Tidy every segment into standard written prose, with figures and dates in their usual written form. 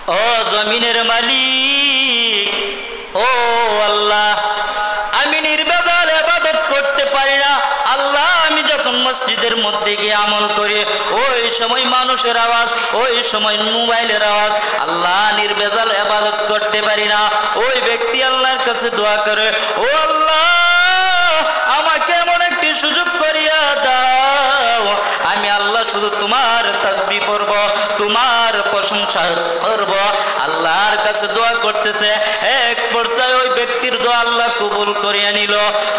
ও জমিনের মালিক, ও আল্লাহ, আমি নির্বেজাল ইবাদত করতে পারি না। আল্লাহ, আমি যখন মসজিদের মধ্যে গিয়ে আমল করি, ওই সময় মানুষের আওয়াজ, ওই সময় মোবাইলের আওয়াজ, আল্লাহ নির্বেজাল ইবাদত করতে পারি না। ওই ব্যক্তি আল্লাহর কাছে দোয়া করে, ও আল্লাহ, আমাকে এমন একটি সুযোগ করিয়া দাও, আমি আল্লাহ শুধু তোমার তাসবিহ পড়ব, তোমার প্রশংসা করব। আল্লাহর কাছে দোয়া করতেছে, এক পর্যায়ে ওই ব্যক্তির দোয়া আল্লাহ কবুল করিয়া নিল।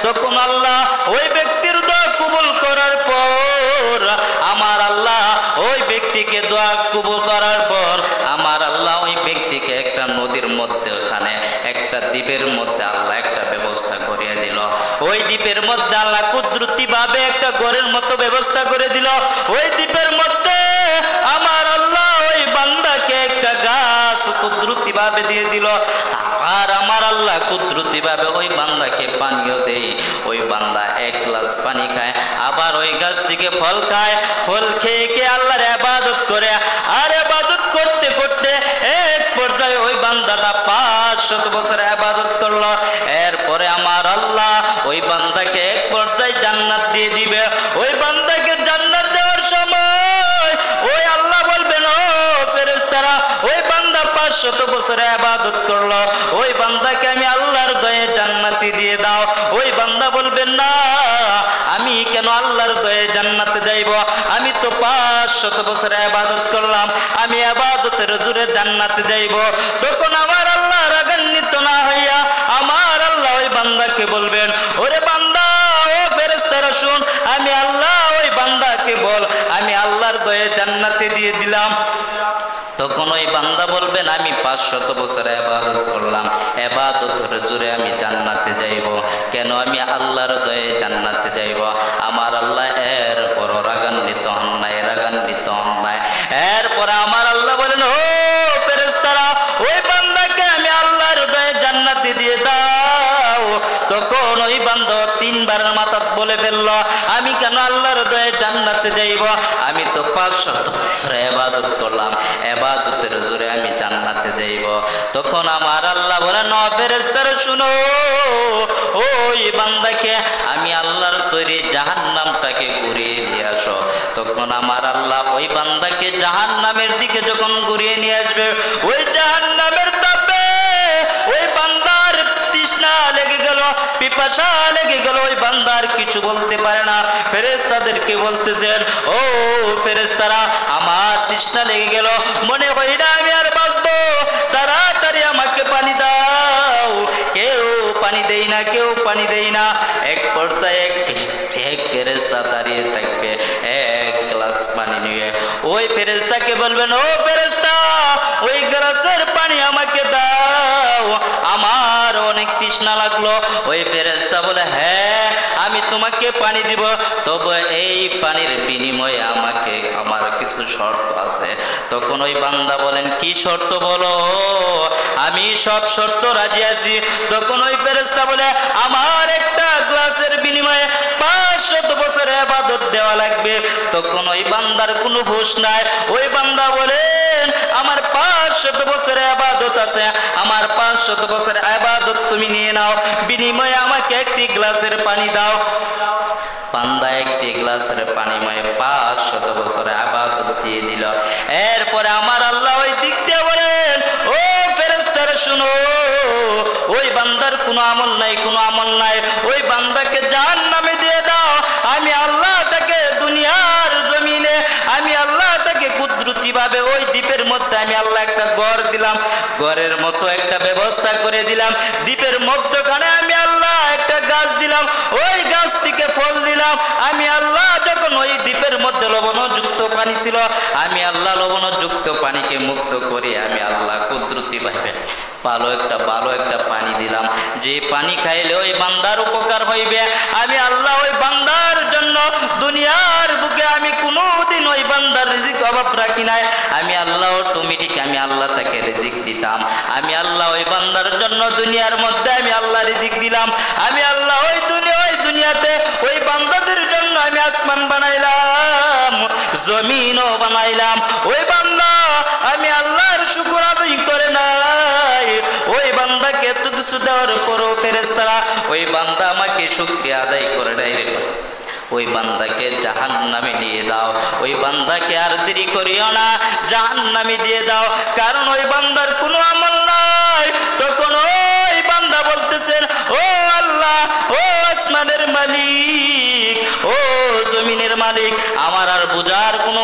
তখন আল্লাহ ওই ব্যক্তির দোয়া কবুল করার পর আমার আল্লাহ ওই ব্যক্তিকে দোয়া কবুল করার পর আমার আল্লাহ ওই ব্যক্তিকে একটা নদীর মধ্যে, ওখানে একটা দ্বীপের মধ্যে আল্লাহ একটা ব্যবস্থা করিয়া দিল। ওই দ্বীপের মধ্যে আল্লাহ কুদরতি ভাবে একটা ঘরের মতো ব্যবস্থা করে দিল। ওই দ্বীপের মধ্যে আমার আল্লাহ ওই বান্দাকে একটা গাছ কুদরতি ভাবে দিয়ে দিল। আর আমার আল্লাহ কুদরতি ভাবে ওই বান্দাকে পানিও দেই। ওই বান্দা এক গ্লাস পানি খায়, আবার ওই গাছ থেকে ফল খায়, ফল খেয়ে খেয়ে আল্লাহর ইবাদত করে। আর ইবাদত করতে করতে এক পর্যায়ে ওই বান্দাটা 500 বছর ইবাদত করলো। এরপরে আমার আল্লাহ ওই বান্দাকে এক পর্যায়ে জান্নাত দিয়ে দিবে। ওই বান্দাকে জান্নাত দেওয়ার সময় ওই আল্লাহ বলবেন, ও ফেরেশতারা, ওই বান্দা 500 বছর ইবাদত করলো, ওই বান্দাকে আমি আল্লাহর দয়ে জান্নাতি দিয়ে দাও। ওই বান্দা বলবেন, না, আমি কেন আল্লাহর দয়ে জান্নাতে যাইব? আমি তো 500 বছর ইবাদত করলাম, আমি ইবাদতের জোরে জান্নাতে যাইব। তখন আমার আল্লাহ রাগান্বিত না হইয়া আমার আল্লাহ ওই বান্দাকে বলবেন, ওরে বান্দা, ও ফেরেশতারা শুন, আমি আল্লাহ ওই বান্দাকে বল, আমি আল্লাহর দয়ে জান্নাতে দিয়ে দিলাম। তখন ওই বান্দা বলবেন, আমি 500 বছর ইবাদত করলাম, ইবাদতের জোরে আমি জান্নাতে যাইব, কেন আমি আল্লাহর দয়ে জান্নাতে যাইব? আমার আল্লাহ এরপর রাগান্বিত হন নাই, রাগান্বিত হন নাই। এরপরে আমার আল্লাহ বলেন, ও ফেরেশতারা, ওই বান্দাকে আমি আল্লাহর দয়ে জান্নাতে দিয়ে দাও। তখন ওই বান্দা 3 বার মাথা বলে ফেলল, আমি কেন আল্লাহর দয়ে জান্নাতে যাইব? আমি তো 500 বছর ইবাদত করলাম, ইবাদতের জোরে আমি জান্নাতে যাইব। তখন আমার আল্লাহ বলেন, ও ফেরেশতারা শুনো, ওই বান্দাকে আমি আল্লাহর তৈরি জাহান্নামটাকে ঘুরিয়ে নিয়ে আসো। তখন আমার আল্লাহ ওই বান্দাকে জাহান্নামের দিকে যখন ঘুরিয়ে নিয়ে আসবে, ওই জাহান্নামের তাপে ওই বান্দার তৃষ্ণা লেগে গেল, পিপাসা লেগে গেল, ওই বান্দার কিছু বলতে পারে না। ফেরেশতাদেরকে বলতেছেন, ও ফেরেশতারা, আমার তৃষ্ণা লেগে গেল, মনে হয় না আমি আর বাঁচবো, তাড়াতাড়ি আমাকে পানি দাও। কেউ পানি দেই না, কেউ পানি দেই না। এক পর্যায়ে এক ফেরেশতা দাঁড়িয়ে থাকবে, এক গ্লাস পানি নিয়ে ওই ফেরেশতাকে বলবেন, ও ফেরেশতা, ওই গ্লাসের পানি আমাকে দাও, আমার অনেক তৃষ্ণা লাগলো। ওই ফেরেশতা বলে, হ্যাঁ, আমি তোমাকে পানি দিব, তবে এই পানির বিনিময়ে আমাকে আমার কিছু শর্ত আছে। তখন ওই বান্দা বলেন, কি শর্ত বলো? আমি সব শর্ত রাজি আছি। তখন ওই ফেরেশতা বলে, আমার একটা গ্লাসের বিনিময়ে 500 বছর ইবাদত দেওয়া লাগবে। তখন ওই বান্দার কোনো হুঁশ নাই। ওই বান্দা বলেন, আমার 500 বছর ইবাদত আছে, আমার 500 বছর ইবাদত তুমি নিয়ে নাও, বিনিময়ে আমাকে একটি গ্লাসের পানি দাও। বান্দা একটি গ্লাসের পানিময় 500 বছর ইবাদত দিয়ে দিল। এরপরে আমার আল্লাহ ওই দিক দিয়ে বলেন, ও ফেরেশতারা শুনো, ওই বান্দার কোনো আমল নাই, কোনো আমল নাই, ওই বান্দাকে জাহান্নামে দিয়ে দাও। আমি আল্লাহ তাকে দুনিয়ার জমিনে, আমি আল্লাহ তাকে কুদরতি ভাবে ওই দ্বীপের মধ্যে আমি আল্লাহ একটা ঘর দিলাম, ঘরের মতো একটা ব্যবস্থা করে দিলাম। দ্বীপের মধ্যখানে আমি আল্লাহ একটা গাছ দিলাম, ওই গাছ থেকে ফল দিলাম। আমি আল্লাহ যখন ওই দ্বীপের মধ্যে লবণযুক্ত পানি ছিল, আমি আল্লাহ লবণযুক্ত পানিকে মুক্ত করে আমি আল্লাহ কুদরতি ভাবে ভালো একটা পানি দিলাম, যে পানি খাইলে ওই বান্দার উপকার হইবে। আমি আল্লাহ ওই বান্দার জন্য দুনিয়ার বুকে আমি কোনোদিন ওই বান্দার রিজিক অভাব রাখি নাই। আমি আল্লাহ অটোমেটিক আমি আল্লাহ তাকে রিজিক দিতাম। আমি আল্লাহ ওই বান্দার জন্য দুনিয়ার মধ্যে আমি আল্লাহ রিজিক দিলাম। আমি আল্লাহ ওই দুনিয়াতে ওই বান্দাদের জন্য আমি আসমান বানাইলাম, জমিনও বানাইলাম। ওই বান্দা আমি আল্লাহর শুকর আদায় দেওয়ার পরও ফেরেশতারা ওই বান্দা আমাকে শুকরিয়া আদায় করে দেয় রে, ওই বান্দাকে জাহান্নামে নিয়ে দাও, ওই বান্দাকে আর দেরি করিও না, জাহান্নামে দিয়ে দাও, কারণ ওই বান্দার কোনো আমল নাই। তখন ওই বান্দা বলতেছেন, ও আল্লাহ, ও আসমানের মালিক, ও জমিনের মালিক, আমার আর বোঝার কোনো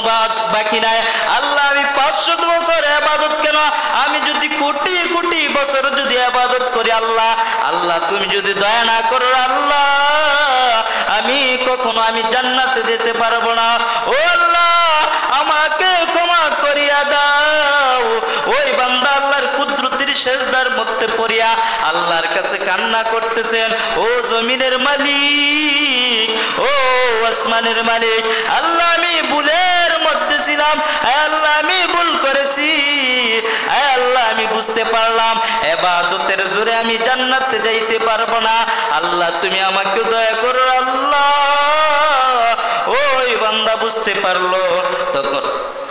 বাকি নাই। আল্লাহ, আমি 500 বছর ইবাদত কেন, আমি যদি কোটি কোটি বছর যদি ইবাদত করি আল্লাহ, আল্লাহ তুমি যদি দয়া না করো আল্লাহ, আমি কখনো আমি জান্নাতে যেতে পারবো না। ও আল্লাহ, আমাকে ক্ষমা করিয়া দাও। ওই বান্দা আল্লাহর কুদরতের সেজদার মধ্যে পড়িয়া আল্লাহর কাছে কান্না করতেছেন, ও জমিনের মালিক, ও আসমানের মালিক, আল্লাহ আমি ভুলের মধ্যে ছিলাম, আল্লাহ আমি ভুল করেছি, আল্লাহ আমি বুঝতে পারলাম ইবাদতের জোরে আমি জান্নাতে যাইতে পারবো না, আল্লাহ তুমি আমাকে দয়া করো আল্লাহ। ওই বান্দা বুঝতে পারলো, তখন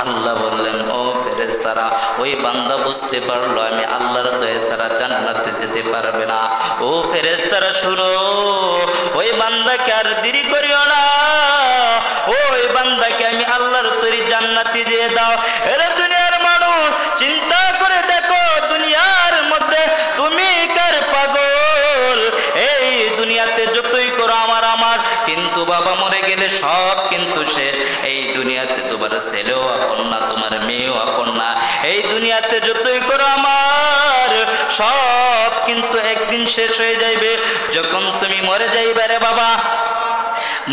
আল্লাহ বললেন, ও ফেরেশতারা, ওই বান্দা বুঝতে পারলো আমি আল্লাহর দয়া ছাড়া জান্নাতে যেতে পারবে না। ও ফেরেশতারা শুনো, ওই বান্দাকে আর দেরি করিও না, ওই বান্দাকে আমি আল্লাহর তৈরি জান্নাতে দিয়ে দাও। এরে দুনিয়ার মানুষ, চিন্তা করে দেখো দুনিয়ার মধ্যে তুমি কার পাগল? এই দুনিয়াতে যতই করো আমার আমার, কিন্তু বাবা মরে গেলে সব কিন্তু শেষ। এই দুনিয়াতে তোমার ছেলেও আপন না, তোমার মেয়েও আপন না। এই দুনিয়াতে যতই করো আমার, সব কিন্তু একদিন শেষ হয়ে যাইবে। যখন তুমি মরে যাইবে রে বাবা,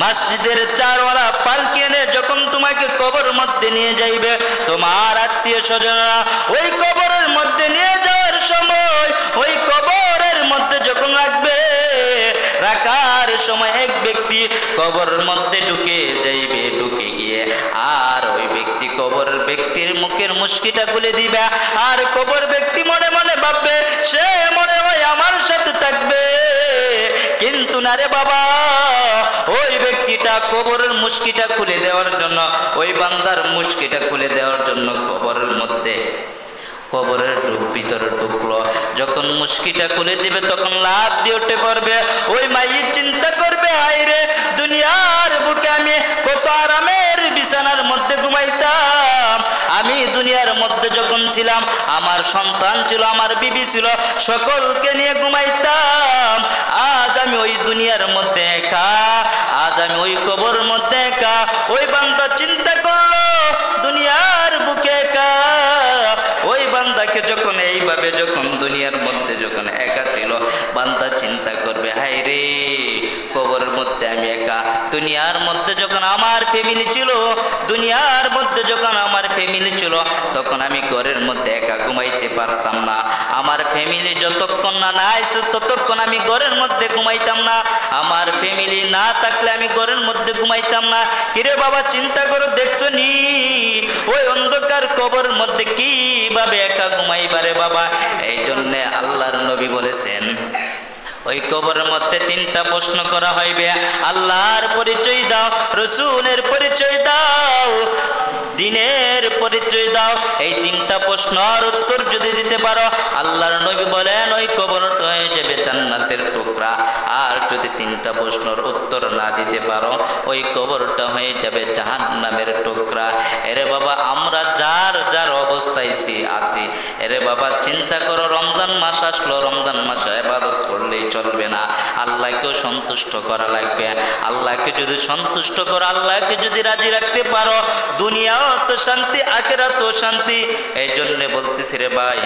মসজিদের চারওয়ালা পালকি এনে যখন তোমাকে কবর মধ্যে নিয়ে যাইবে, তোমার আত্মীয় স্বজনরা ওই কবরের মধ্যে নিয়ে যাওয়ার সময়, ওই কবরের মধ্যে যখন রাখবে, রাখার সময় এক ব্যক্তি কবরের মধ্যে ঢুকে যাইবে, ঢুকে গিয়ে আর ওই ব্যক্তি কবরের ব্যক্তির মুখের মুশকিটা খুলে দিবে, আর কবর ব্যক্তি মনে মনে ভাববে সে মনে হয় আমার সাথে থাকবে, কিন্তু না রে বাবা, ওই ব্যক্তিটা কবরের মুশকিটা খুলে দেওয়ার জন্য, ওই বান্দার মুশকিটা খুলে দেওয়ার জন্য কবরের মধ্যে, কবরের ভিতরে ঢুকলো, যখন মুশকিটা খুলে দিবে তখন লাফ দিয়ে উঠে পড়বে। ওই মাইয়িত চিন্তা করবে, হায় রে, দুনিয়ার বুকে আমি কত আরামের বিছানার মধ্যে ঘুমাইতাম, আমি দুনিয়ার মধ্যে যখন ছিলাম আমার সন্তান ছিল, আমার বিবি ছিল, সকলকে নিয়ে ঘুমাইতাম, আজ আমি ওই দুনিয়ার মধ্যে একা, আজ আমি ওই কবর মধ্যে একা। ওই বান্দা চিন্তা করলো দুনিয়ার বুকে একা। ওই বান্দাকে যখন এইভাবে যখন দুনিয়ার মধ্যে যখন একা ছিল, বান্দা চিন্তা করবে, হায় রে, কবরের মধ্যে আমি একা। দুনিয়ার মধ্যে যখন আমার ফ্যামিলি ছিল, দুনিয়ার মধ্যে যখন আমার ফ্যামিলি ছিল, তখন আমি ঘরের মধ্যে একা ঘুমাইতে পারতাম না। আমার ফ্যামিলি যতক্ষণ না আইছে ততক্ষণ আমি ঘরের মধ্যে ঘুমাইতাম না, আমার ফ্যামিলি না থাকলে আমি ঘরের মধ্যে ঘুমাইতাম না। কিরে বাবা, চিন্তা করো, দেখছো নি ওই অন্ধকার কবরের মধ্যে কিভাবে একা ঘুমাইবারে বাবা? এই জন্যে আল্লাহর নবী বলেছেন, ওই কবরের মধ্যে 3টা প্রশ্ন করা হইবে। আল্লাহর পরিচয় দাও, রসুলের পরিচয় দাও, দিনের পরিচয় দাও। এই 3টা প্রশ্নের উত্তর যদি দিতে পারো, আল্লাহর নবী বলেন ওই কবরটা হয়ে যাবে জান্নাতের টুকরা। আর যদি 3টা প্রশ্নের উত্তর না দিতে পারো, ওই কবরটা হয়ে যাবে জাহান্নামের টুকরা। এরে বাবা, আমরা যার যার অবস্থায় আছি, এরে বাবা চিন্তা করো, রমজান মাস আসলো, রমজান মাসে ইবাদত করলেই চলবে না, আল্লাহকেও সন্তুষ্ট করা লাগবে। আল্লাহকে যদি সন্তুষ্ট করো, আল্লাহকে যদি রাজি রাখতে পারো, দুনিয়াও তো শান্তি, আখিরাতেও শান্তি। এই জন্য বলতেছি রে ভাই,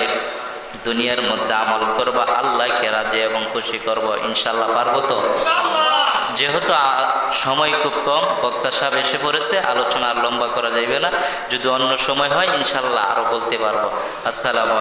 দুনিয়ার মধ্যে আমল করবা, আল্লাহকে রাজি এবং খুশি করব, ইনশাল্লাহ পারবো তো? যেহেতু সময় খুব কম, বক্তা সাহেব এসে পড়েছে, আলোচনা আর লম্বা করা যাইবে না, যদি অন্য সময় হয় ইনশাল্লাহ আরো বলতে পারবো। আসসালামু